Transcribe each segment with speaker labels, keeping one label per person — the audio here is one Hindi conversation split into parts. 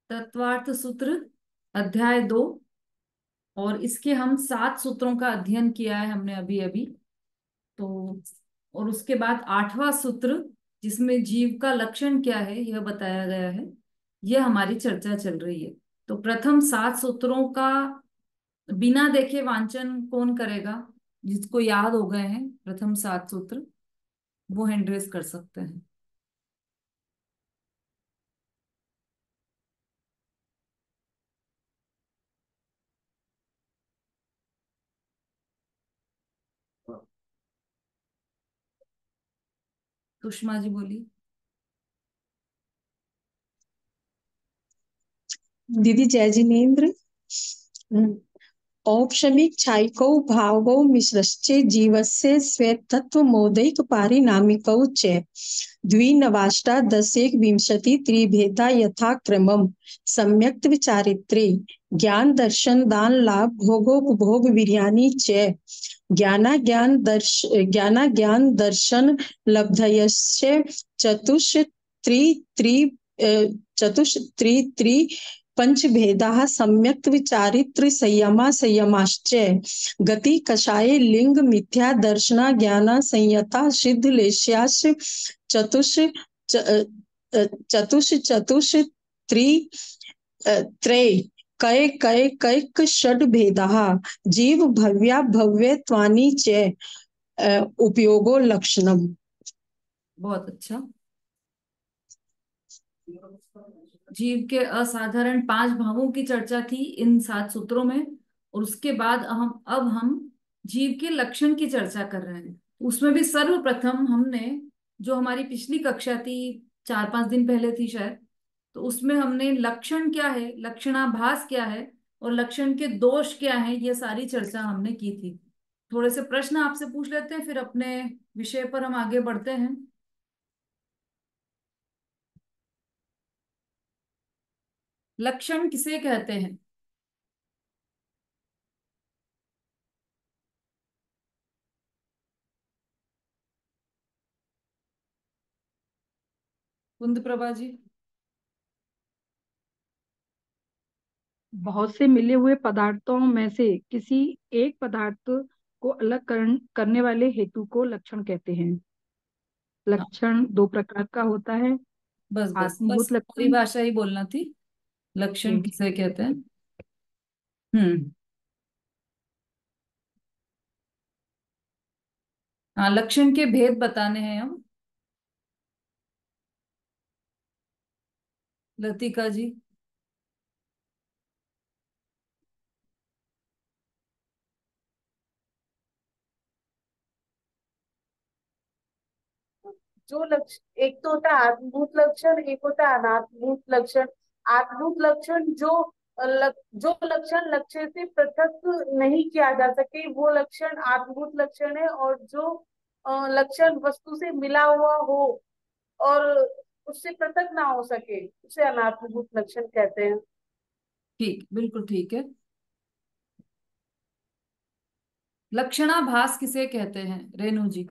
Speaker 1: तत्वार्थ सूत्र अध्याय 2। और इसके हम 7 सूत्रों का अध्ययन किया है हमने अभी अभी। तो और उसके बाद 8वां सूत्र, जिसमें जीव का लक्षण क्या है यह बताया गया है, यह हमारी चर्चा चल रही है। तो प्रथम 7 सूत्रों का बिना देखे वांचन कौन करेगा? जिसको याद हो गए हैं प्रथम 7 सूत्र, वो हैंड रेज कर सकते हैं। सुषमा जी बोलिए।
Speaker 2: दीदी जय जिनेन्द्र। औपशमिक छायकौ भावौ मिश्रश्च जीवस्य स्वेतत्वमोदैक पारिणामिकौ च द्विनवाष्टादशैकविंशति त्रिभेदा यथाक्रमम् सम्यक्तविचारित्रे ज्ञान दर्शन दान लाभ भोगोपभोग वीर्याणि च ज्ञानाज्ञान दर्शन लब्धयश्च चतुष्त्री त्रि चतुष्त्री त्रि पंचभेदाः सम्यक् विचारित्र संयमा संयमाश्च गति कषाय लिंग मिथ्या दर्शना ज्ञाना संयता सिद्धलेश्याश्च चतुष चतुष चतुष त्रि त्रय कय कय कैक षड भेदाः जीव भव्या भव्यत्वानि च उपयोगो लक्षणम्।
Speaker 1: बहुत अच्छा। जीव के असाधारण 5 भावों की चर्चा थी इन 7 सूत्रों में। और उसके बाद अब हम जीव के लक्षण की चर्चा कर रहे हैं। उसमें भी सर्वप्रथम हमने, जो हमारी पिछली कक्षा थी, 4-5 दिन पहले थी शायद, तो उसमें हमने लक्षण क्या है, लक्षणाभास क्या है और लक्षण के दोष क्या है, ये सारी चर्चा हमने की थी। थोड़े से प्रश्न आपसे पूछ लेते हैं, फिर अपने विषय पर हम आगे बढ़ते हैं। लक्षण किसे कहते हैं? कुंद प्रभा जी।
Speaker 3: बहुत से मिले हुए पदार्थों में से किसी एक पदार्थ को अलग करने वाले हेतु को लक्षण कहते हैं।
Speaker 1: हाँ,
Speaker 3: लक्षण दो प्रकार का होता है।
Speaker 1: बस बस बस
Speaker 3: आत्मभूत लक्षण।
Speaker 1: परिभाषा ही बोलना थी। लक्षण
Speaker 3: जी।
Speaker 1: किसे कहते हैं? हम्म। हाँ, लक्षण के भेद बताने हैं हम। लतिका जी।
Speaker 4: जो लक्षण एक तो होता है आत्मभूत लक्षण, एक होता है अनात्मभूत लक्षण। आत्मभूत लक्षण जो लक्षण लक्ष्य से पृथक नहीं किया जा सके वो लक्षण आत्मभूत लक्षण है। और जो लक्षण वस्तु से मिला हुआ हो और उससे पृथक ना हो सके उसे अनात्मभूत लक्षण कहते हैं।
Speaker 1: ठीक, बिल्कुल ठीक है। लक्षणाभास किसे कहते हैं रेणु जी?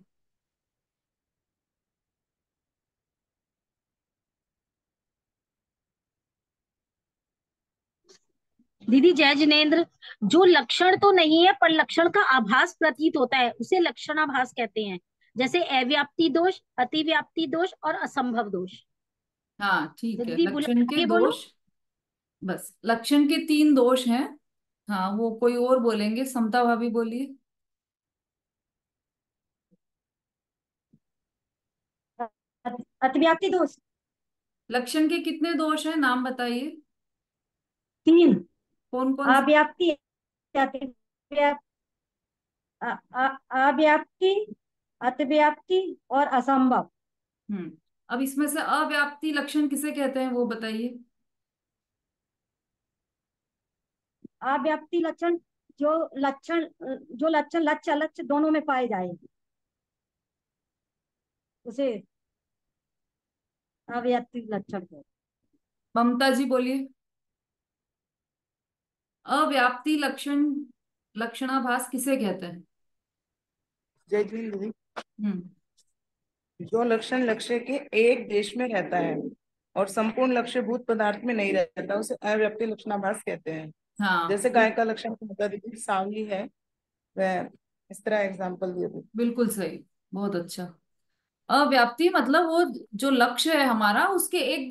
Speaker 5: दीदी जय जिनेन्द्र। जो लक्षण तो नहीं है पर लक्षण का आभास प्रतीत होता है उसे लक्षणाभास कहते हैं। जैसे अव्याप्ति दोष, अतिव्याप्ति दोष और असंभव दोष।
Speaker 1: हाँ ठीक है,
Speaker 5: दीदी बोलो,
Speaker 1: लक्षण के
Speaker 5: आगे बोलो।
Speaker 1: दोष। बस लक्षण के 3 दोष हैं। हाँ, वो कोई और बोलेंगे, समता भाभी बोलिए।
Speaker 5: अतिव्याप्ति दोष।
Speaker 1: लक्षण के कितने दोष हैं, नाम बताइए।
Speaker 5: 3।
Speaker 1: कौन कौन से?
Speaker 5: अव्याप्ति, अतिव्याप्ति, अव्याप्ति, अतिव्याप्ति और असंभव।
Speaker 1: हम्म। अब इसमें से अव्याप्ति लक्षण किसे कहते हैं वो बताइए।
Speaker 5: अव्याप्ति लक्षण जो लक्षण जो लक्षण लक्ष्य अलक्ष्य दोनों में पाए जाए उसे अव्याप्ति लक्षण कहते हैं।
Speaker 1: ममता जी बोलिए। अव्याप्ति लक्षण, लक्षणाभास किसे कहते हैं?
Speaker 6: जय हिंद दीदी।
Speaker 1: हम्म।
Speaker 6: जो लक्षण लक्ष्य के एक देश में रहता है और संपूर्ण लक्ष्य भूत पदार्थ में नहीं रहता, उसे अव्याप्ति लक्षणाभास कहते हैं।
Speaker 1: हाँ
Speaker 6: जैसे गाय का लक्षण बता दीजिए, सांवली है, वह इस तरह एग्जाम्पल दिए थे।
Speaker 1: बिल्कुल सही, बहुत अच्छा। अव्याप्ति मतलब वो जो लक्ष्य है हमारा, उसके एक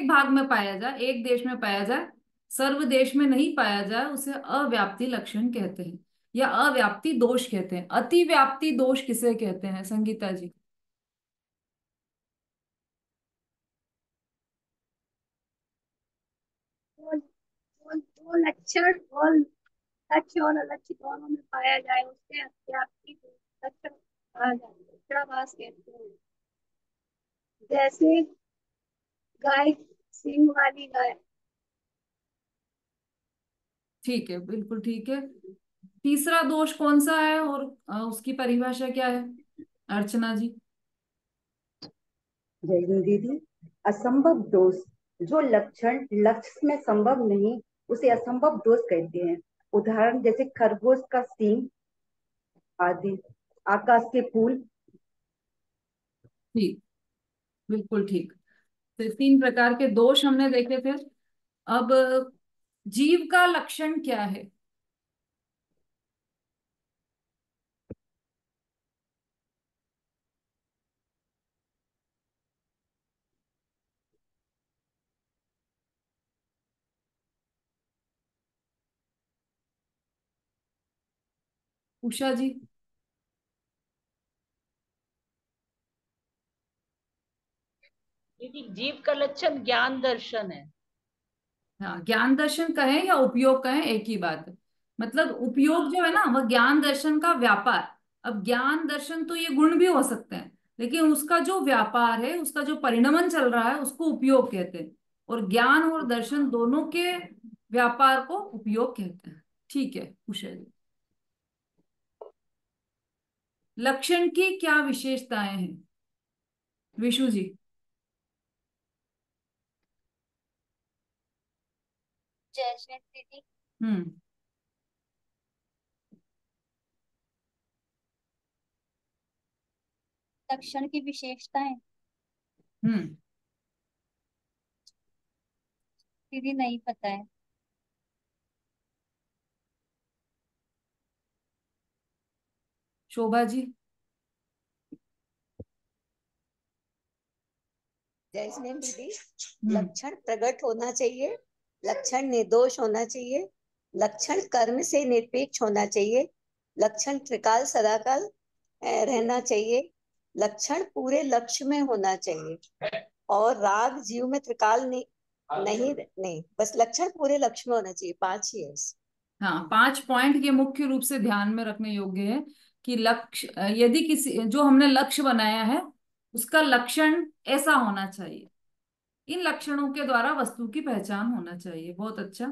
Speaker 1: भाग में पाया जाए, एक देश में पाया जाए, सर्व देश में नहीं पाया जाए, उसे अव्याप्ति लक्षण कहते हैं, या अव्याप्ति दोष कहते हैं। अतिव्याप्ति दोष किसे कहते हैं संगीता जी?
Speaker 7: वो लक्षण और लक्ष्य और अलक्ष्य दोनों में पाया जाए उससे अत्याप्ति लक्षण कहा जाए, लक्षणाभास कहते हैं। जैसे गाय, सिंह वाली गाय।
Speaker 1: ठीक है, बिल्कुल ठीक है। तीसरा दोष कौन सा है, और उसकी परिभाषा क्या है अर्चना जी?
Speaker 8: जय दीदी। असंभव दोष, जो लक्षण लक्ष्य में संभव नहीं, उसे असंभव दोष कहते हैं। उदाहरण जैसे खरगोश का सींग आदि, आकाश के फूल।
Speaker 1: ठीक, बिल्कुल ठीक। तो 3 प्रकार के दोष हमने देखे थे। अब जीव का लक्षण क्या है? उषा जी।
Speaker 9: दीदी जीव का लक्षण ज्ञान दर्शन है।
Speaker 1: हाँ, ज्ञान दर्शन कहें या उपयोग कहें एक ही बात है। मतलब उपयोग जो है ना, वह ज्ञान दर्शन का व्यापार। अब ज्ञान दर्शन तो ये गुण भी हो सकते हैं, लेकिन उसका जो व्यापार है, उसका जो परिणमन चल रहा है, उसको उपयोग कहते हैं। और ज्ञान और दर्शन दोनों के व्यापार को उपयोग कहते हैं। ठीक है उषा जी। लक्षण की क्या विशेषताएं हैं विशु जी?
Speaker 7: जय दीदी।
Speaker 1: हम्म।
Speaker 7: लक्षण की विशेषताएं
Speaker 1: हम्म।
Speaker 7: दीदी नहीं पता है।
Speaker 1: शोभा जी।
Speaker 10: जैसे दीदी,
Speaker 1: हम्म।
Speaker 10: लक्षण प्रकट होना चाहिए, लक्षण निर्दोष होना चाहिए, लक्षण कर्म से निरपेक्ष होना चाहिए, लक्षण त्रिकाल सदाकाल रहना चाहिए, लक्षण पूरे लक्ष्य में होना चाहिए, और राग जीव में त्रिकाल नहीं, बस लक्षण पूरे लक्ष्य में होना चाहिए। 5 ही है।
Speaker 1: हाँ, 5 पॉइंट ये मुख्य रूप से ध्यान में रखने योग्य है कि लक्ष्य, यदि किसी जो हमने लक्ष्य बनाया है, उसका लक्षण ऐसा होना चाहिए, इन लक्षणों के द्वारा वस्तु की पहचान होना चाहिए। बहुत अच्छा।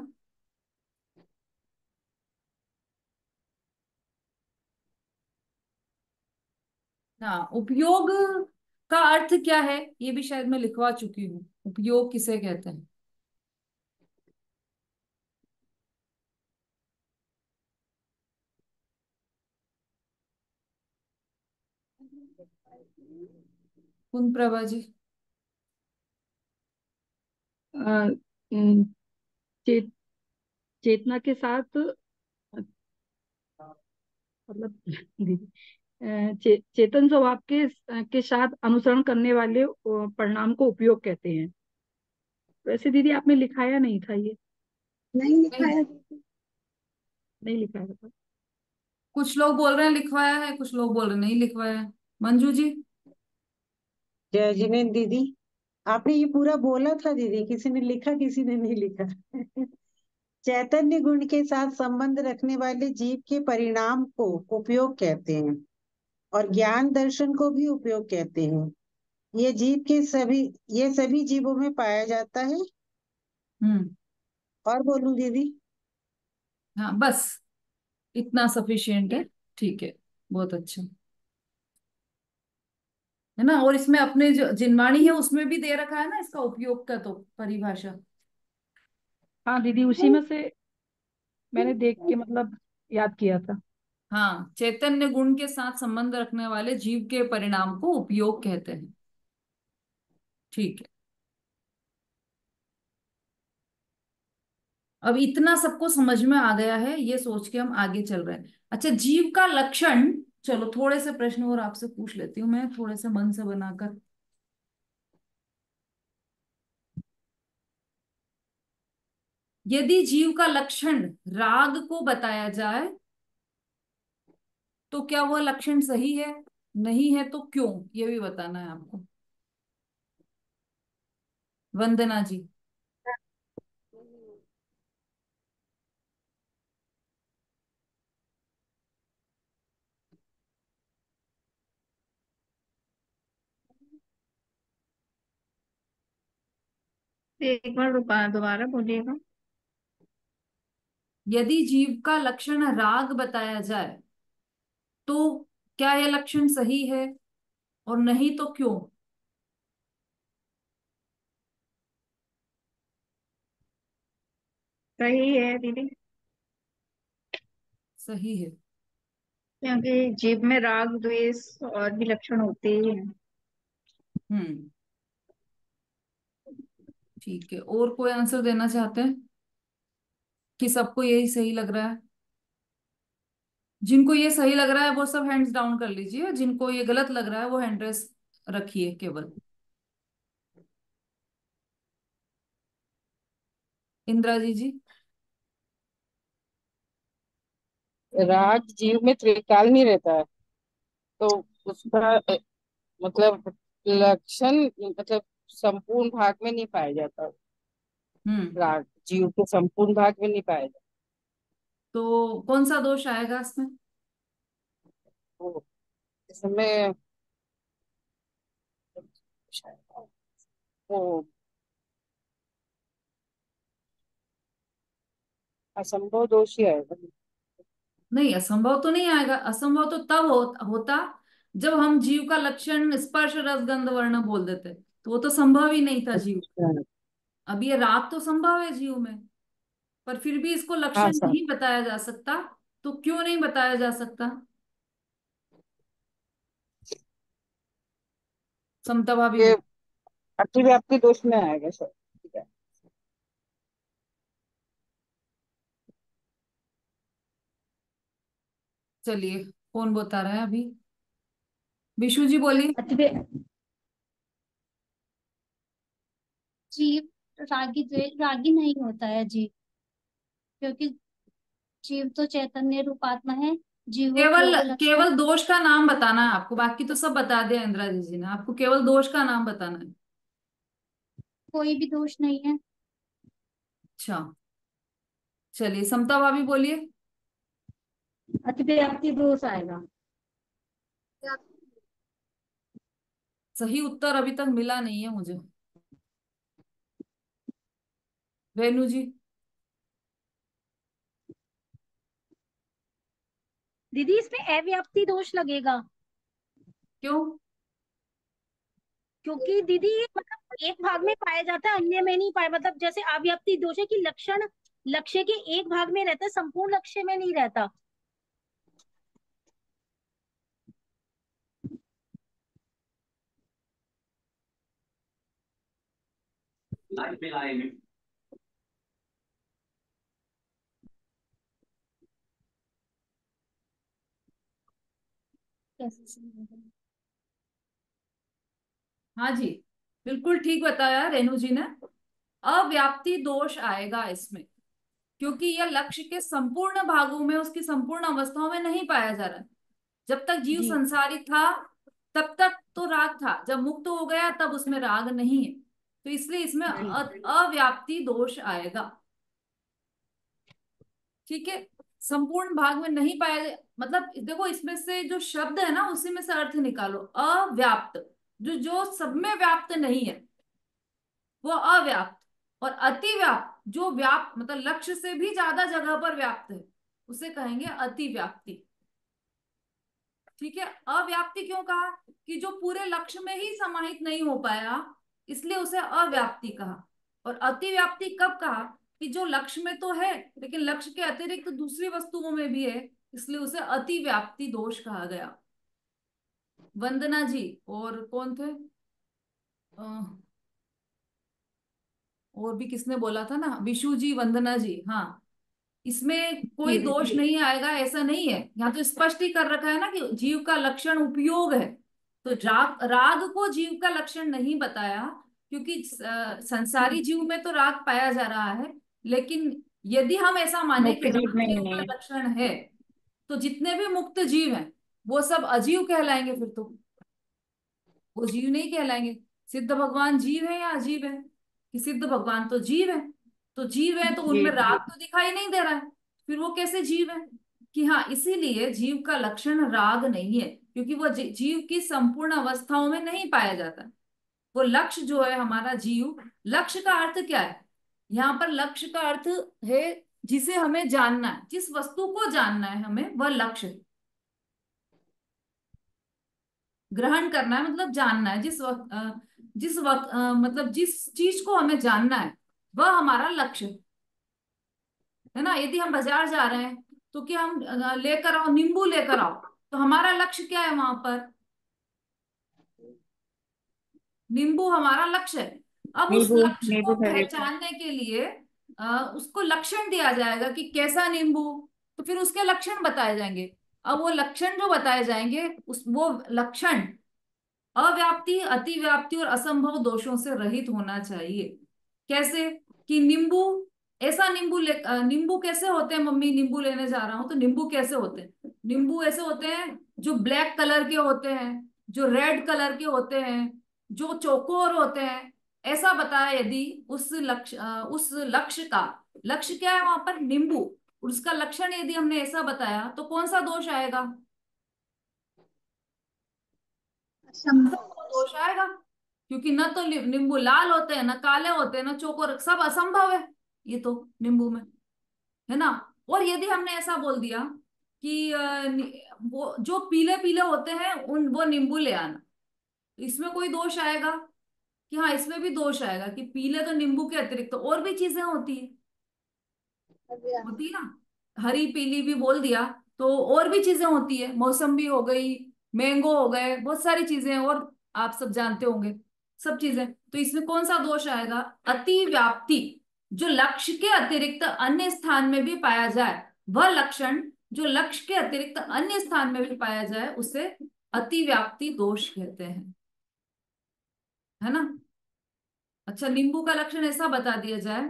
Speaker 1: हाँ, उपयोग का अर्थ क्या है, ये भी शायद मैं लिखवा चुकी हूँ। उपयोग किसे कहते हैं? कुंद प्रभा जी।
Speaker 3: अ, उम, चे, चेतना के साथ, मतलब दीदी, चेतन स्वभाव के साथ अनुसरण करने वाले परिणाम को उपयोग कहते हैं। वैसे दीदी आपने लिखाया नहीं था ये?
Speaker 10: नहीं
Speaker 1: नहीं,
Speaker 10: लिखाया।
Speaker 3: नहीं लिखाया था।
Speaker 1: कुछ लोग बोल रहे हैं लिखवाया है, कुछ लोग बोल रहे हैं नहीं लिखवाया है। मंजू जी।
Speaker 2: जय जिनेन्द्र दीदी, आपने ये पूरा बोला था दीदी, किसी ने लिखा किसी ने नहीं लिखा। चैतन्य गुण के साथ संबंध रखने वाले जीव के परिणाम को उपयोग कहते हैं, और ज्ञान दर्शन को भी उपयोग कहते हैं। ये जीव के सभी ये सभी जीवों में पाया जाता है।
Speaker 1: हम्म।
Speaker 2: और बोलूं दीदी?
Speaker 1: हाँ, बस इतना सफिशियंट है। ठीक है, बहुत अच्छा है ना। और इसमें अपने जो जिनवाणी है उसमें भी दे रखा है ना इसका उपयोग का तो परिभाषा।
Speaker 3: हाँ दीदी, उसी में से मैंने देख के मतलब याद किया था।
Speaker 1: हाँ, चैतन्य गुण के साथ संबंध रखने वाले जीव के परिणाम को उपयोग कहते हैं। ठीक है। अब इतना सबको समझ में आ गया है, ये सोच के हम आगे चल रहे हैं। अच्छा, जीव का लक्षण, चलो थोड़े से प्रश्न और आपसे पूछ लेती हूँ मैं, थोड़े से मन से बनाकर। यदि जीव का लक्षण राग को बताया जाए तो क्या वह लक्षण सही है, नहीं है तो क्यों, ये भी बताना है आपको। वंदना जी।
Speaker 3: एक बार दोबारा बोलिएगा।
Speaker 1: यदि जीव का लक्षण राग बताया जाए तो क्या यह लक्षण सही है, और नहीं तो क्यों।
Speaker 3: सही है दीदी,
Speaker 1: सही है।
Speaker 3: क्योंकि जीव में राग द्वेष और भी लक्षण होते ही हैं।
Speaker 1: हम्म, ठीक है। और कोई आंसर देना चाहते हैं कि सबको यही सही लग रहा है। जिनको ये सही लग रहा है वो सब हैंड्स डाउन कर लीजिए, जिनको ये गलत लग रहा है वो हैंड रेस रखिए केवल। इंदिरा जी।
Speaker 6: राग जीव में त्रिकाल नहीं रहता है, तो उसका मतलब लक्षण मतलब संपूर्ण भाग में नहीं पाया जाता।
Speaker 1: हम्म,
Speaker 6: राग जीव के संपूर्ण भाग में नहीं पाया जाता।
Speaker 1: तो कौन सा दोष आएगा इसमें।
Speaker 6: वो इसमें वो असंभव दोष ही आएगा।
Speaker 1: नहीं, असंभव तो नहीं आएगा। असंभव तो तब होता जब हम जीव का लक्षण स्पर्श रस गंध वर्ण बोल देते, तो वो तो संभव ही नहीं था जीव।
Speaker 6: अच्छा।
Speaker 1: अब ये राग तो संभव है जीव में, पर फिर भी इसको
Speaker 6: हाँ
Speaker 1: लक्षण
Speaker 6: सर,
Speaker 1: नहीं बताया जा सकता। तो क्यों नहीं बताया जा सकता। समता भाभी
Speaker 6: ये
Speaker 1: बोल।
Speaker 6: अतिव्याप्ति दोष में आएगा सर, ठीक है।
Speaker 1: चलिए, कौन बता रहा है अभी। विशु जी बोलिए।
Speaker 7: जीव रागी नहीं होता है जीव, क्योंकि जीव तो चैतन्य रूपात्मा है। जीवों
Speaker 1: केवल
Speaker 7: योग लक्षण
Speaker 1: केवल दोष का नाम बताना है आपको, बाकी तो सब बता दिया इंदिरा जी ने, आपको केवल दोष का नाम बताना है।
Speaker 7: कोई भी दोष नहीं है।
Speaker 1: अच्छा, चलिए समता भाभी बोलिए।
Speaker 3: अतिव्याप्ति दोष आएगा।
Speaker 1: सही उत्तर अभी तक मिला नहीं है मुझे। रेनू जी।
Speaker 5: दीदी इसमें अव्याप्ति दोष लगेगा,
Speaker 1: क्यों।
Speaker 5: क्योंकि दीदी ये मतलब एक भाग में पाया जाता है, अन्य में नहीं पाया। मतलब जैसे अव्याप्ति दोष है कि लक्षण लक्ष्य के एक भाग में रहता है, संपूर्ण लक्ष्य में नहीं रहता।
Speaker 7: कैसे समझेंगे?
Speaker 1: हाँ जी, बिल्कुल ठीक बताया रेनू जी ने। अव्याप्ति दोष आएगा इसमें, क्योंकि यह लक्ष्य के संपूर्ण भागों में, उसकी संपूर्ण अवस्थाओं में नहीं पाया जा रहा। जब तक जीव
Speaker 5: जी
Speaker 1: संसारी था तब तक तो राग था, जब मुक्त हो गया तब उसमें राग नहीं है, तो इसलिए इसमें
Speaker 5: जी
Speaker 1: अव्याप्ति दोष आएगा। ठीक है। संपूर्ण भाग में नहीं पाया, मतलब देखो इसमें से जो शब्द है ना उसी में से अर्थ निकालो। अव्याप्त, जो जो सब में व्याप्त नहीं है वो अव्याप्त, और अतिव्याप्त जो व्याप्त मतलब लक्ष्य से भी ज्यादा जगह पर व्याप्त है उसे कहेंगे अतिव्याप्ति। ठीक है। अव्याप्ति क्यों कहा, कि जो पूरे लक्ष्य में ही समाहित नहीं हो पाया, इसलिए उसे अव्याप्ति कहा। और अतिव्याप्ति कब कहा, कि जो लक्ष्य में तो है लेकिन लक्ष्य के अतिरिक्त तो दूसरी वस्तुओं में भी है, इसलिए उसे अतिव्याप्ति दोष कहा गया। वंदना जी और कौन थे, और भी किसने बोला था ना, विशु जी, वंदना जी, हाँ। इसमें कोई
Speaker 3: जी
Speaker 1: दोष
Speaker 3: दीदी।
Speaker 1: नहीं आएगा, ऐसा नहीं है। यहाँ तो स्पष्ट ही कर रखा है ना कि जीव का लक्षण उपयोग है। तो राग राग को जीव का लक्षण नहीं बताया, क्योंकि संसारी जीव में तो राग पाया जा रहा है। लेकिन यदि हम ऐसा माने
Speaker 3: मुक्त
Speaker 1: कि
Speaker 3: जीव
Speaker 1: राग
Speaker 3: में
Speaker 1: जीव
Speaker 3: ही
Speaker 1: का
Speaker 3: नहीं।
Speaker 1: लक्षण है, तो जितने भी मुक्त जीव हैं वो सब अजीव कहलाएंगे फिर तो। वो जीव नहीं कहलाएंगे। सिद्ध भगवान जीव है या अजीव है? कि सिद्ध भगवान तो जीव है। तो जीव है तो
Speaker 3: जी
Speaker 1: उनमें राग
Speaker 3: जी।
Speaker 1: तो दिखाई नहीं दे रहा है, फिर वो कैसे जीव है? कि हाँ, इसीलिए जीव का लक्षण राग नहीं है, क्योंकि वो जीव की संपूर्ण अवस्थाओं में नहीं पाया जाता। वो लक्ष्य जो है हमारा जीव, लक्ष्य का अर्थ क्या है? यहाँ पर लक्ष्य का अर्थ है जिसे हमें जानना है, जिस वस्तु को जानना है हमें, वह लक्ष्य है। ग्रहण करना है मतलब जानना है। जिस वक्त मतलब जिस चीज को हमें जानना है वह हमारा लक्ष्य है ना। यदि हम बाजार जा रहे हैं तो कि हम लेकर आओ, नींबू लेकर आओ, तो हमारा लक्ष्य क्या है वहां पर? नींबू हमारा लक्ष्य है। अब उस
Speaker 3: नींबू
Speaker 1: लक्ष्य
Speaker 3: नींबू
Speaker 1: को
Speaker 3: खरीदना।
Speaker 1: पहचानने के लिए उसको लक्षण दिया जाएगा कि कैसा नींबू। तो फिर उसके लक्षण बताए जाएंगे। अब वो लक्षण जो बताए जाएंगे, उस वो लक्षण अव्याप्ति, अतिव्याप्ति और असंभव दोषों से रहित होना चाहिए। कैसे? कि नींबू, ऐसा नींबू कैसे होते हैं? मम्मी, नींबू लेने जा रहा हूं तो नींबू कैसे होते हैं? नींबू ऐसे होते हैं जो ब्लैक कलर के होते हैं, जो रेड कलर के होते हैं, जो चौकोर होते हैं। ऐसा बताया यदि उस लक्ष्य का लक्ष्य क्या है वहां पर? नींबू। उसका लक्षण यदि हमने ऐसा बताया तो कौन सा दोष आएगा?
Speaker 7: असंभव।
Speaker 1: असंभव दोष आएगा, क्योंकि न तो नींबू लाल होते हैं, न काले होते हैं, न चौकोर, सब असंभव है ये तो नींबू में, है ना। और यदि हमने ऐसा बोल दिया कि वो जो पीले पीले होते हैं उन वो नींबू ले आना, तो इसमें कोई दोष आएगा? कि हाँ, इसमें भी दोष आएगा कि पीले तो नींबू के अतिरिक्त तो और भी चीजें होती है, होती है ना। हरी पीली भी बोल दिया तो और भी चीजें होती है, मौसम्बी हो गई, मैंगो हो गए, बहुत सारी चीजें हैं, और आप सब जानते होंगे सब चीजें। तो इसमें कौन सा दोष आएगा? अति व्याप्ति। जो लक्ष्य के अतिरिक्त अन्य स्थान में भी पाया जाए, वह लक्षण जो लक्ष्य के अतिरिक्त अन्य स्थान में भी पाया जाए, उसे अति व्याप्ति दोष कहते हैं, है ना। अच्छा, नींबू का लक्षण ऐसा बता दिया जाए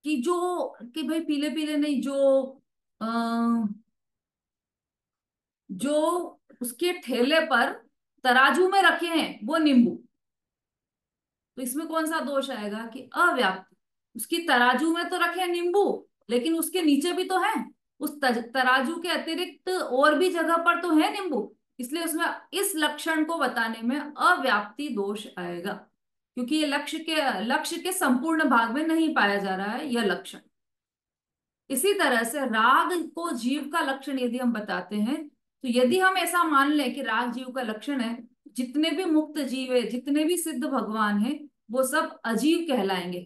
Speaker 1: कि जो, कि भाई पीले पीले नहीं, अ, जो उसके ठेले पर तराजू में रखे हैं वो नींबू। तो इसमें कौन सा दोष आएगा? कि अव्याप्त। उसकी तराजू में तो रखे हैं नींबू, लेकिन उसके नीचे भी तो है, उस तराजू के अतिरिक्त और भी जगह पर तो है नींबू, इसलिए उसमें इस लक्षण को बताने में अव्याप्ति दोष आएगा, क्योंकि ये लक्ष्य के संपूर्ण भाग में नहीं पाया जा रहा है यह लक्षण। इसी तरह से राग को जीव का लक्षण यदि हम बताते हैं, तो यदि हम ऐसा मान लें कि राग जीव का लक्षण है, जितने भी मुक्त जीव है, जितने भी सिद्ध भगवान है, वो सब अजीव कहलाएंगे,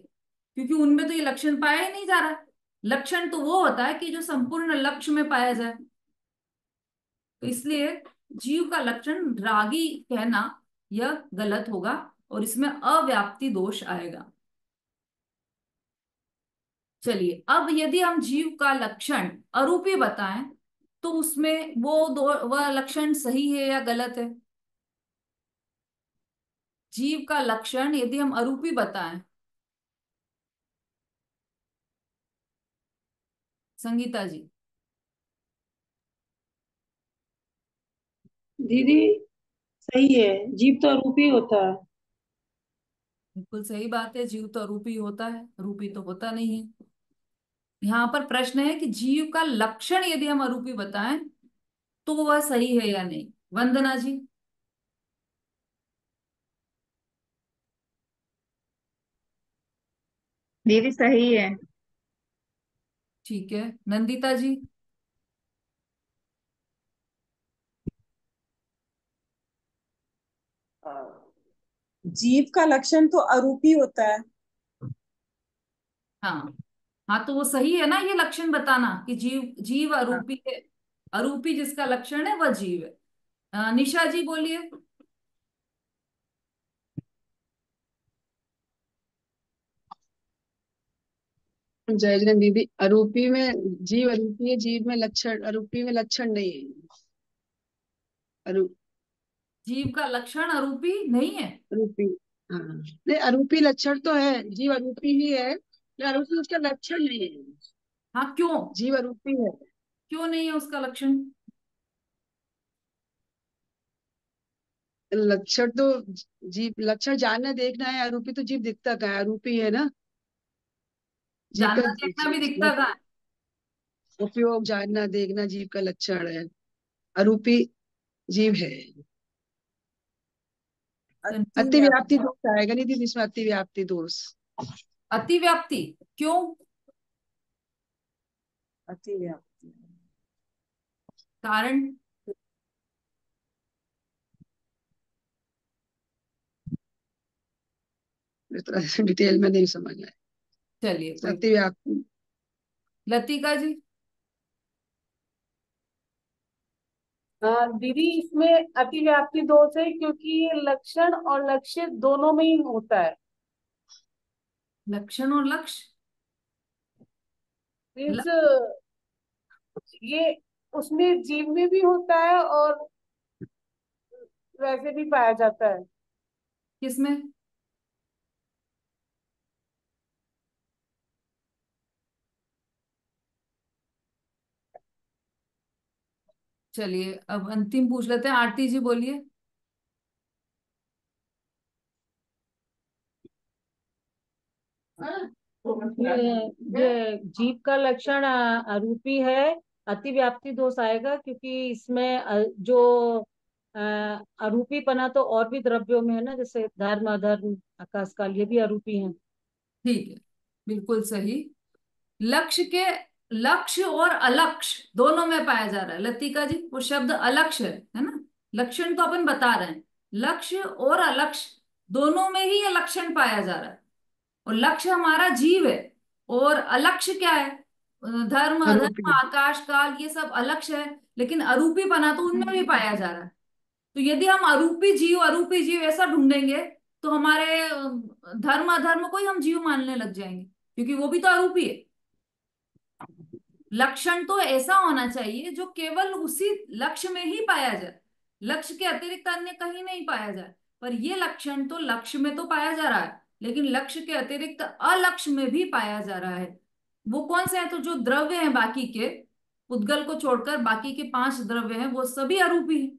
Speaker 1: क्योंकि उनमें तो ये लक्षण पाया ही नहीं जा रहा। लक्षण तो वो होता है कि जो संपूर्ण लक्ष्य में पाया जाए। तो इसलिए जीव का लक्षण रागी कहना यह गलत होगा, और इसमें अव्याप्ति दोष आएगा। चलिए, अब यदि हम जीव का लक्षण अरूपी बताएं, तो उसमें वह लक्षण सही है या गलत है? जीव का लक्षण यदि हम अरूपी बताएं, संगीता जी।
Speaker 2: दीदी सही है, जीव तो अरूपी होता है।
Speaker 1: बिल्कुल सही बात है, जीव तो अरूपी होता है, रूपी तो होता नहीं है। यहाँ पर प्रश्न है कि जीव का लक्षण यदि हम अरूपी बताएं तो वह सही है या नहीं। वंदना जी।
Speaker 3: दीदी सही है।
Speaker 1: ठीक है, नंदिता जी।
Speaker 11: जीव का लक्षण तो अरूपी होता है।
Speaker 1: हाँ, हाँ, तो वो सही है ना ये लक्षण बताना कि जीव जीव अरूपी है। अरूपी जिसका लक्षण है वह जीव है। निशा जी बोलिए।
Speaker 12: जय जैन दीदी, अरूपी में जीव अरूपी है, जीव में लक्षण, अरूपी में लक्षण नहीं है। अरू
Speaker 1: जीव का लक्षण अरूपी नहीं है।
Speaker 12: अरूपी, हाँ नहीं, अरूपी लक्षण तो है, जीव अरूपी ही है, लेकिन अरूपी उसका लक्षण नहीं है।
Speaker 1: हाँ, क्यों?
Speaker 12: जीव अरूपी है।
Speaker 1: क्यों नहीं है उसका लक्षण?
Speaker 12: लक्षण तो जीव, लक्षण जानना देखना है, अरूपी तो जीव दिखता कहाँ है, अरूपी है ना। जीव का
Speaker 1: जानना देखना भी दिखता कहाँ है?
Speaker 12: उपयोग जानना देखना जीव का लक्षण है, अरूपी जीव है।
Speaker 2: अति
Speaker 12: अतिव्याप्ति
Speaker 2: व्याप्ति।
Speaker 12: दोष आएगा नहीं दीदी इसमें, अतिव्याप्ति दोष।
Speaker 1: अतिव्याप्ति क्यों?
Speaker 2: अति व्याप्ति।
Speaker 1: कारण?
Speaker 12: इस तरह से डिटेल में नहीं समझ आया।
Speaker 1: चलिए कोई।
Speaker 12: अतिव्याप्ति।
Speaker 1: लतिका जी।
Speaker 4: दीदी इसमें अतिव्याप्ति दोष है क्योंकि ये लक्षण और लक्ष्य दोनों में ही होता है।
Speaker 1: लक्षण और लक्ष्य?
Speaker 4: मीन्स ये उसमें जीव में भी होता है और वैसे भी पाया जाता है।
Speaker 1: किसमें? चलिए अब अंतिम पूछ लेते हैं, आरती जी बोलिए।
Speaker 9: ये जीव का लक्षण अरूपी है, अतिव्याप्ति दोष आएगा क्योंकि इसमें जो अरूपीपना तो और भी द्रव्यों में है ना, जैसे धर्म अधर्म आकाश काल, ये भी अरूपी है।
Speaker 1: ठीक है, बिल्कुल सही। लक्ष्य के, लक्ष्य और अलक्ष्य दोनों में पाया जा रहा है लतिका जी, वो शब्द अलक्ष्य है ना। लक्षण तो अपन बता रहे हैं, लक्ष्य और अलक्ष्य दोनों में ही ये लक्षण पाया जा रहा है। और लक्ष्य हमारा जीव है, और अलक्ष्य क्या है? धर्म अधर्म
Speaker 12: आरोपी।
Speaker 1: आकाश काल ये सब अलक्ष्य है, लेकिन अरूपीपना तो उनमें भी पाया जा रहा है। तो यदि हम अरूपी जीव ऐसा ढूंढेंगे तो हमारे धर्म अधर्म को ही हम जीव मानने लग जाएंगे, क्योंकि वो भी तो अरूपी है। लक्षण तो ऐसा होना चाहिए जो केवल उसी लक्ष्य में ही पाया जाए, लक्ष्य के अतिरिक्त अन्य कहीं नहीं पाया जाए। पर ये लक्षण तो लक्ष्य में तो पाया जा रहा है, लेकिन लक्ष्य के अतिरिक्त अलक्ष्य में भी पाया जा रहा है। वो कौन से हैं? तो जो द्रव्य हैं बाकी के, उद्गल को छोड़कर बाकी के 5 द्रव्य हैं, वो सभी अरूपी हैं।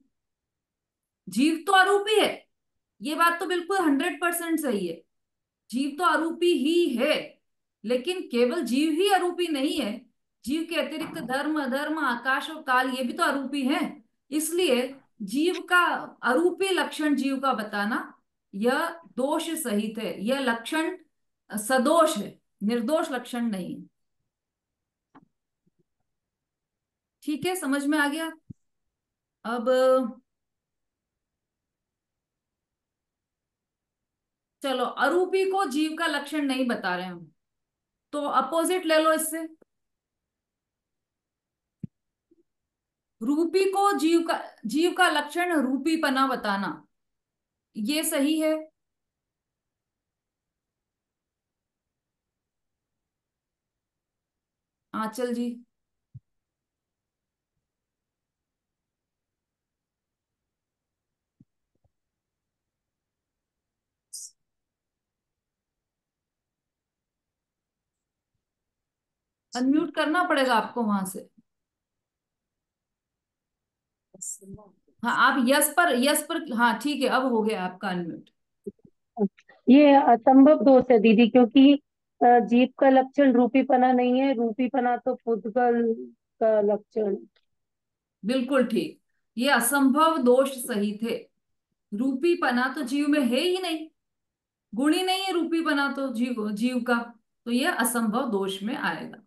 Speaker 1: जीव तो अरूपी है, ये बात तो बिल्कुल 100% सही है। जीव तो अरूपी ही है, लेकिन केवल जीव ही अरूपी नहीं है। जीव के अतिरिक्त धर्म अधर्म आकाश और काल ये भी तो अरूपी हैं। इसलिए जीव का अरूपी लक्षण जीव का बताना यह दोष सहित है, यह लक्षण सदोष है, निर्दोष लक्षण नहीं है। ठीक है, समझ में आ गया? अब चलो, अरूपी को जीव का लक्षण नहीं बता रहे हम, तो अपोजिट ले लो इससे। रूपी को जीव का लक्षण रूपीपना बताना, ये सही है। आंचल जी। अनम्यूट करना पड़ेगा आपको वहां से। हाँ, आप यस पर हाँ ठीक है, अब हो गया आपका अनम्यूट।
Speaker 13: ये असंभव दोष है दीदी, क्योंकि जीव का लक्षण रूपीपना नहीं है, रूपीपना तो पुद्गल का लक्षण।
Speaker 1: बिल्कुल ठीक, ये असंभव दोष सही थे। रूपीपना तो जीव में है ही नहीं, गुण ही नहीं है रूपीपना तो जीव जीव का, तो ये असंभव दोष में आएगा।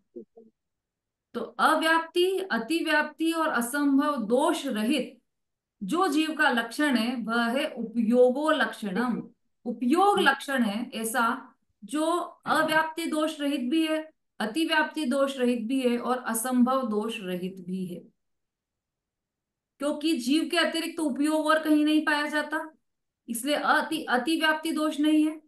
Speaker 1: तो अव्याप्ति, अतिव्याप्ति और असंभव दोष रहित जो जीव का लक्षण है वह है उपयोगो लक्षणम। उपयोग लक्षण है ऐसा जो अव्याप्ति दोष रहित भी है, अतिव्याप्ति दोष रहित भी है और असंभव दोष रहित भी है। क्योंकि जीव के अतिरिक्त उपयोग और कहीं नहीं पाया जाता, इसलिए अतिव्याप्ति दोष नहीं है।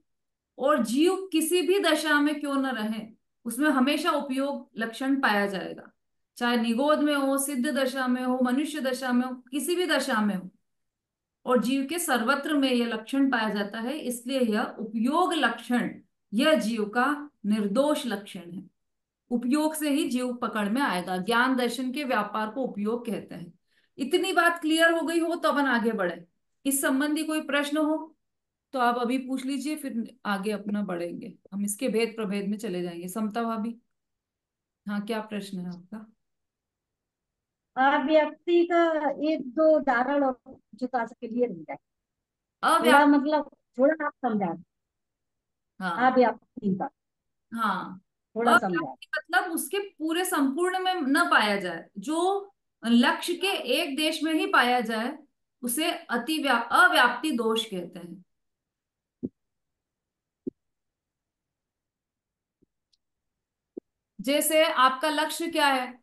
Speaker 1: और जीव किसी भी दशा में क्यों न रहे, उसमें हमेशा उपयोग लक्षण पाया जाएगा, चाहे निगोद में हो, सिद्ध दशा में हो, मनुष्य दशा में हो, किसी भी दशा में हो। और जीव के सर्वत्र में यह लक्षण पाया जाता है, इसलिए यह उपयोग लक्षण, यह जीव का निर्दोष लक्षण है। उपयोग से ही जीव पकड़ में आएगा। ज्ञान दर्शन के व्यापार को उपयोग कहते हैं। इतनी बात क्लियर हो गई हो तो अपन आगे बढ़े। इस संबंधी कोई प्रश्न हो तो आप अभी पूछ लीजिए, फिर आगे अपना बढ़ेंगे, हम इसके भेद प्रभेद में चले जाएंगे। समता भाभी, हाँ क्या प्रश्न है आपका?
Speaker 5: अव्यक्ति का एक दो उदाहरण और जो तो सके क्लियर हो जाए, थोड़ा
Speaker 1: अव्याप्त,
Speaker 5: मतलब थोड़ा आप समझा दें।
Speaker 1: हाँ
Speaker 5: अव्यक्ति का
Speaker 1: हाँ,
Speaker 5: थोड़ा समझा।
Speaker 1: अव्याप्ति मतलब उसके पूरे संपूर्ण में न पाया जाए, जो लक्ष्य के एक देश में ही पाया जाए, उसे अव्याप्ति दोष कहते हैं। जैसे आपका लक्ष्य क्या है,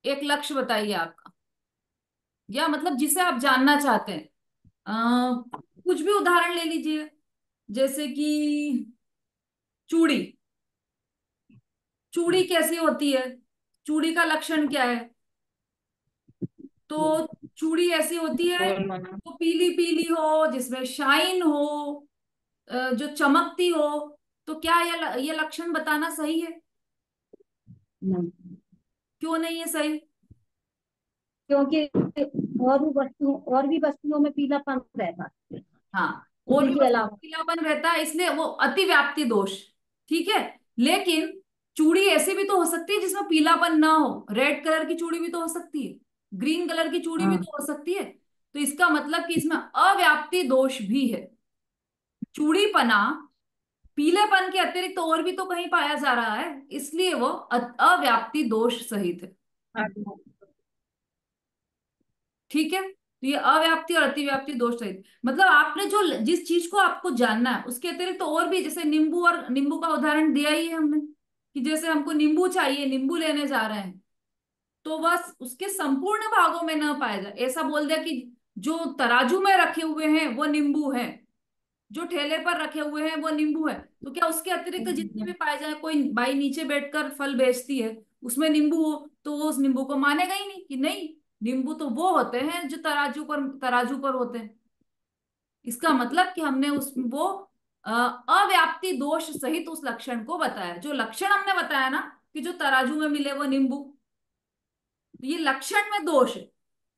Speaker 1: एक लक्ष्य बताइए आपका, या मतलब जिसे आप जानना चाहते हैं। कुछ भी उदाहरण ले लीजिए, जैसे कि चूड़ी। चूड़ी कैसी होती है, चूड़ी का लक्षण क्या है? तो चूड़ी ऐसी होती है
Speaker 6: गोल मना।
Speaker 1: तो पीली पीली हो, जिसमें शाइन हो, जो चमकती हो। तो क्या ये लक्षण बताना सही है?
Speaker 5: नहीं,
Speaker 1: क्यों नहीं है सही?
Speaker 5: क्योंकि और भी वस्तुओं में पीलापन रहता है
Speaker 1: हाँ, और भी
Speaker 5: चूड़ी के
Speaker 1: वस्तु में
Speaker 5: अलावा।
Speaker 1: पीलापन रहता है, इसलिए वो अतिव्याप्ति दोष। ठीक है, लेकिन चूड़ी ऐसी भी तो हो सकती है जिसमें पीलापन ना हो। रेड कलर की चूड़ी भी तो हो सकती है, ग्रीन कलर की चूड़ी भी
Speaker 5: हाँ,
Speaker 1: तो हो सकती है। तो इसका मतलब कि इसमें अव्याप्ति दोष भी है। चूड़ीपना पीलेपन के अतिरिक्त तो और भी तो कहीं पाया जा रहा है, इसलिए वो अव्याप्ति दोष सहित है। ठीक है, तो ये अव्याप्ति और अतिव्याप्ति दोष सहित, मतलब आपने जो जिस चीज को आपको जानना है उसके अतिरिक्त तो और भी, जैसे नींबू, और नींबू का उदाहरण दिया ही है हमने, कि जैसे हमको नींबू चाहिए, नींबू लेने जा रहे हैं, तो बस उसके संपूर्ण भागों में ना पाया जाए। ऐसा बोल दिया कि जो तराजू में रखे हुए हैं वो नींबू है, जो ठेले पर रखे हुए हैं वो नींबू है, तो क्या उसके अतिरिक्त जितने भी पाए जाए, कोई बाई नीचे बैठकर फल बेचती है उसमें नींबू हो, तो वो उस नींबू को मानेगा ही नहीं कि नहीं, नींबू तो वो होते हैं जो तराजू पर होते हैं। इसका मतलब कि हमने उस वो अव्याप्ति दोष सहित उस लक्षण को बताया। जो लक्षण हमने बताया ना, कि जो तराजू में मिले वो नींबू, तो ये लक्षण में दोष है,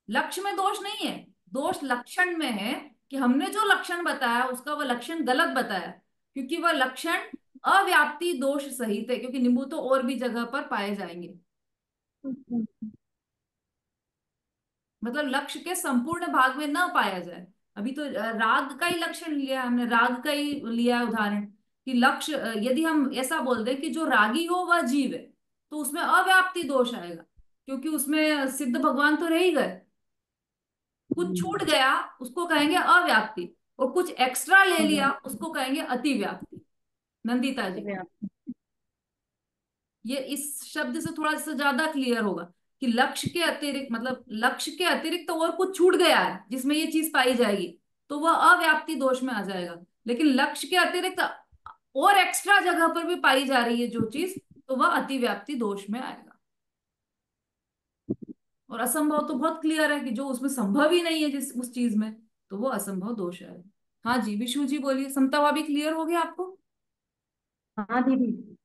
Speaker 1: लक्ष्य में दोष नहीं है। दोष लक्षण में है कि हमने जो लक्षण बताया उसका वो लक्षण गलत बताया, क्योंकि वह लक्षण अव्याप्ति दोष सहित है, क्योंकि नींबू तो और भी जगह पर पाए जाएंगे। मतलब लक्ष्य के संपूर्ण भाग में ना पाया जाए। अभी तो राग का ही लक्षण लिया हमने, राग का ही लिया है उदाहरण, कि लक्ष्य यदि हम ऐसा बोल दें कि जो रागी हो वह जीव है, तो उसमें अव्याप्ति दोष आएगा, क्योंकि उसमें सिद्ध भगवान तो रह ही गए। कुछ छूट गया उसको कहेंगे अव्याप्ति, और कुछ एक्स्ट्रा ले लिया उसको कहेंगे अतिव्याप्ति। नंदिता जी, ये इस शब्द से थोड़ा सा ज्यादा क्लियर होगा कि लक्ष्य के अतिरिक्त, मतलब लक्ष्य के अतिरिक्त तो और कुछ छूट गया है जिसमें ये चीज पाई जाएगी, तो वह अव्याप्ति दोष में आ जाएगा। लेकिन लक्ष्य के अतिरिक्त और एक्स्ट्रा जगह पर भी पाई जा रही है जो चीज, तो वह अतिव्याप्ति दोष में आएगा। और असंभव तो बहुत क्लियर है कि जो उसमें संभव ही नहीं है जिस उस चीज में, तो वो असंभव दोष आएगा। हाँ जी, विशु जी बोलिए। समता भाभी क्लियर हो गया आपको?
Speaker 5: हाँ दीदी।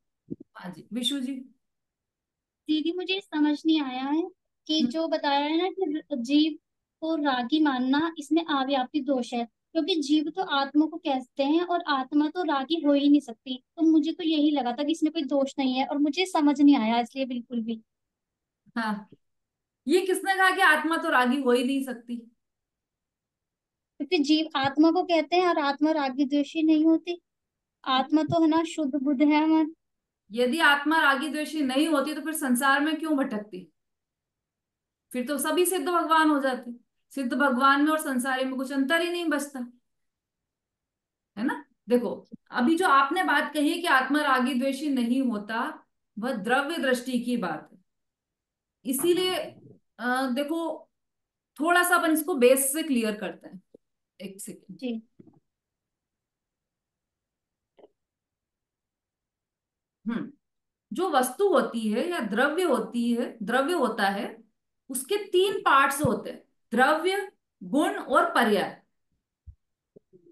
Speaker 1: हाँ जी, विशु जी।
Speaker 14: दीदी मुझे समझ नहीं आया है कि जो बताया है ना कि जीव को रागी मानना, इसमें अव्याप्ति दोष है, क्योंकि जीव तो आत्मा को कहते हैं और आत्मा तो रागी हो ही नहीं सकती। तो मुझे तो यही लगा था कि इसमें कोई दोष नहीं है, और मुझे समझ नहीं आया इसलिए बिल्कुल भी।
Speaker 1: हाँ, ये किसने कहा कि आत्मा तो रागी हो ही नहीं सकती?
Speaker 14: क्योंकि जीव आत्मा को कहते हैं और आत्मा रागी द्वेषी नहीं होती। आत्मा तो है ना शुद्ध बुद्ध है हमारी।
Speaker 1: यदि आत्मा रागी द्वेषी नहीं होती तो फिर संसार में क्यों भटकती? फिर तो सभी सिद्ध भगवान हो जाते। सिद्ध भगवान में और संसारी में कुछ अंतर ही नहीं बचता, है ना। देखो, अभी जो आपने बात कही है कि आत्मा रागी द्वेषी नहीं होता, वह द्रव्य दृष्टि की बात है। इसीलिए देखो, थोड़ा सा अपन इसको बेस से क्लियर करते हैं। एक सेकेंड।
Speaker 14: जी।
Speaker 1: जो वस्तु होती है या द्रव्य होता है, उसके तीन पार्ट्स होते हैं, द्रव्य, गुण और पर्याय।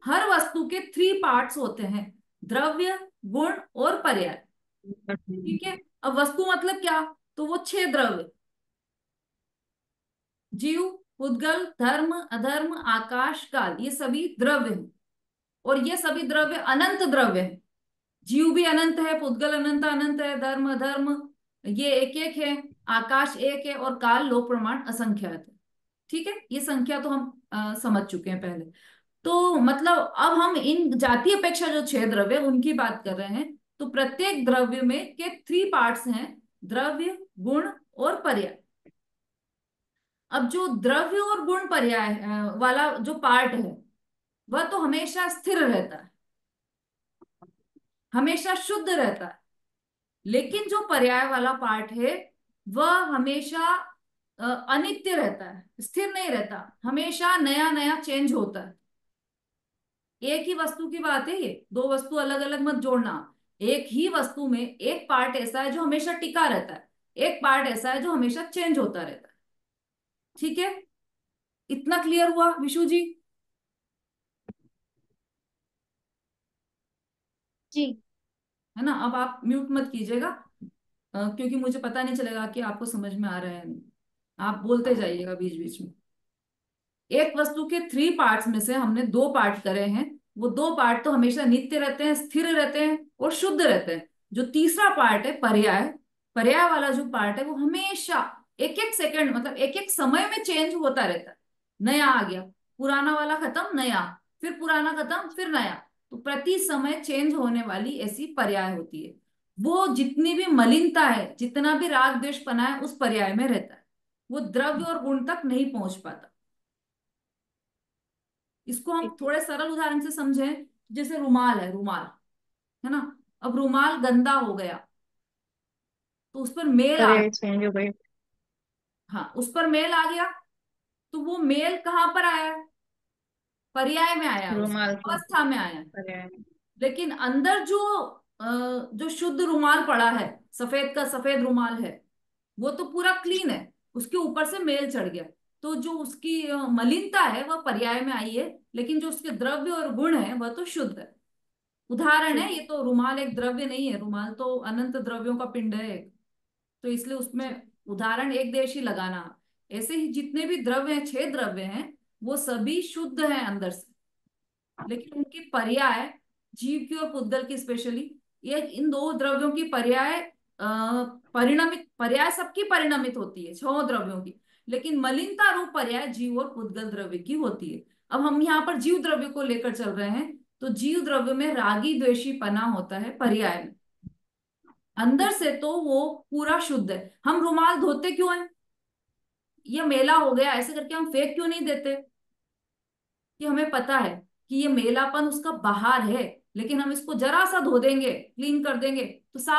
Speaker 1: हर वस्तु के थ्री पार्ट्स होते हैं, द्रव्य, गुण और पर्याय। ठीक है। अब वस्तु मतलब क्या, तो वो छह द्रव्य, जीव, पुद्गल, धर्म, अधर्म, आकाश, काल, ये सभी द्रव्य हैं। और ये सभी द्रव्य अनंत द्रव्य हैं। जीव भी अनंत है, पुद्गल अनंत अनंत है, धर्म अधर्म ये एक एक है, आकाश एक है, और काल लोक प्रमाण असंख्यात है। ठीक है, ये संख्या तो हम समझ चुके हैं पहले। तो मतलब अब हम इन जाति अपेक्षा जो छह द्रव्य उनकी बात कर रहे हैं। तो प्रत्येक द्रव्य में के थ्री पार्ट्स हैं, द्रव्य, गुण और पर्याय। अब जो द्रव्य और गुण पर्याय वाला जो पार्ट है, वह तो हमेशा स्थिर रहता है, हमेशा शुद्ध रहता है। लेकिन जो पर्याय वाला पार्ट है, वह हमेशा अनित्य रहता है, स्थिर नहीं रहता, हमेशा नया नया चेंज होता है। एक ही वस्तु की बात है ये, दो वस्तु अलग अलग मत जोड़ना। एक ही वस्तु में एक पार्ट ऐसा है जो हमेशा टिका रहता है, एक पार्ट ऐसा है जो हमेशा चेंज होता रहता है। ठीक है, इतना क्लियर हुआ विशु जी?
Speaker 14: जी।
Speaker 1: है ना। अब आप म्यूट मत कीजिएगा, क्योंकि मुझे पता नहीं चलेगा कि आपको समझ में आ रहा है नहीं। आप बोलते जाइएगा बीच बीच में। एक वस्तु के थ्री पार्ट्स में से हमने दो पार्ट करे हैं, वो दो पार्ट तो हमेशा नित्य रहते हैं, स्थिर रहते हैं और शुद्ध रहते हैं। जो तीसरा पार्ट है पर्याय, पर्याय वाला जो पार्ट है वो हमेशा एक एक सेकंड मतलब एक एक समय में चेंज होता रहता है। नया आ गया, पुराना वाला खत्म, नया, फिर पुराना खत्म, फिर नया। तो प्रति समय चेंज होने वाली ऐसी पर्याय होती है। वो जितनी भी मलिनता है, जितना भी राग द्वेषपना है, उस पर्याय में रहता है। वो द्रव्य और गुण तक नहीं पहुंच पाता। इसको हम थोड़े सरल उदाहरण से समझें। जैसे रुमाल है, रुमाल है ना। अब रुमाल गंदा हो गया तो उस पर मेल आ
Speaker 15: पर्याय चेंज हो गए।
Speaker 1: हाँ, उस पर मेल आ गया। तो वो मेल कहाँ पर आया है, पर्याय में आया है, उस
Speaker 15: रुमाल की
Speaker 1: अवस्था में आया है।
Speaker 15: पर्याय।
Speaker 1: लेकिन अंदर जो शुद्ध रुमाल पड़ा है, सफेद का सफेद रुमाल है, वो तो पूरा क्लीन है, उसके ऊपर से मेल चढ़ गया। तो जो उसकी मलिनता है वह पर्याय में आई है, लेकिन जो उसके द्रव्य और गुण है वह तो शुद्ध है। उदाहरण है ये, तो रुमाल एक द्रव्य नहीं है, रुमाल तो अनंत द्रव्यों का पिंड है एक। तो इसलिए उसमें उदाहरण एक देश ही लगाना। ऐसे ही जितने भी द्रव्य हैं, छह द्रव्य हैं, वो सभी शुद्ध हैं अंदर से। लेकिन उनकी पर्याय, जीव की और पुद्गल की स्पेशली, ये इन दो द्रव्यों की पर्याय परिणमित, पर्याय सबकी परिणमित होती है, छह द्रव्यों की। लेकिन मलिनता रूप पर्याय जीव और पुद्गल द्रव्य की होती है। अब हम यहाँ पर जीव द्रव्य को लेकर चल रहे हैं। तो जीव द्रव्य में रागी द्वेषी पना होता है पर्याय में। अंदर से तो वो पूरा शुद्ध है। हम रुमाल धोते क्यों हैं, ये मेला हो गया ऐसे करके हम फेंक क्यों नहीं देते? कि हमें पता है कि ये मेलापन उसका बाहर है, लेकिन हम इसको जरा सा धो देंगे, क्लीन कर देंगे तो साफ